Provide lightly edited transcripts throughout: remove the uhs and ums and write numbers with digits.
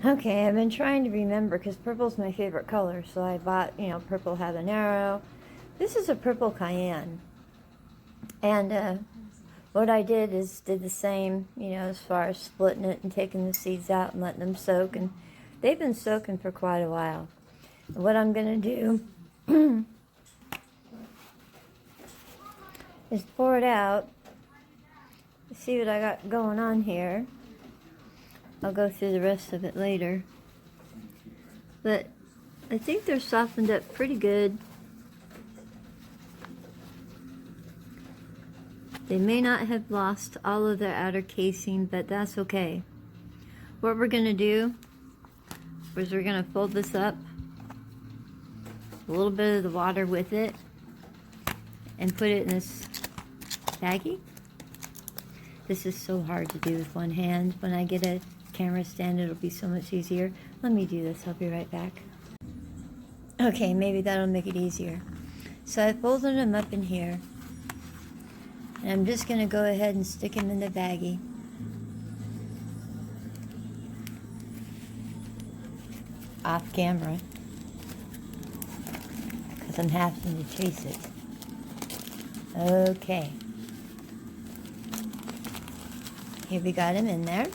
Okay, I've been trying to remember because purple's my favorite color, so I bought, purple habanero. This is a purple cayenne. And what I did is did the same, as far as splitting it and taking the seeds out and letting them soak. And they've been soaking for quite a while. And what I'm going to do is pour it out. See what I got going on here. I'll go through the rest of it later. But I think they're softened up pretty good. They may not have lost all of their outer casing, but that's okay. What we're going to do is we're going to fold this up, a little bit of the water with it, and put it in this baggie. This is so hard to do with one hand. When I get a camera stand, it'll be so much easier. Let me do this. I'll be right back. Okay, maybe that'll make it easier. So I folded them up in here. And I'm just going to go ahead and stick them in the baggie. Off camera. Because I'm having to chase it. Okay. Here we got them in there.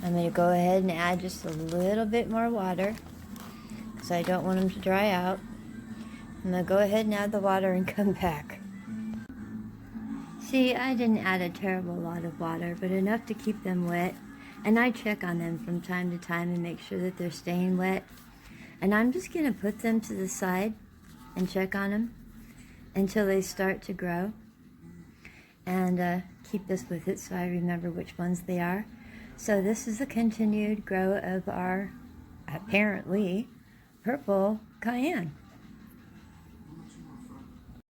I'm going to go ahead and add just a little bit more water because I don't want them to dry out. I'm going to go ahead and add the water and come back. See, I didn't add a terrible lot of water, but enough to keep them wet. And I check on them from time to time and make sure that they're staying wet. And I'm just going to put them to the side and check on them until they start to grow. And keep this with it so I remember which ones they are. So this is a continued grow of our, apparently, purple cayenne.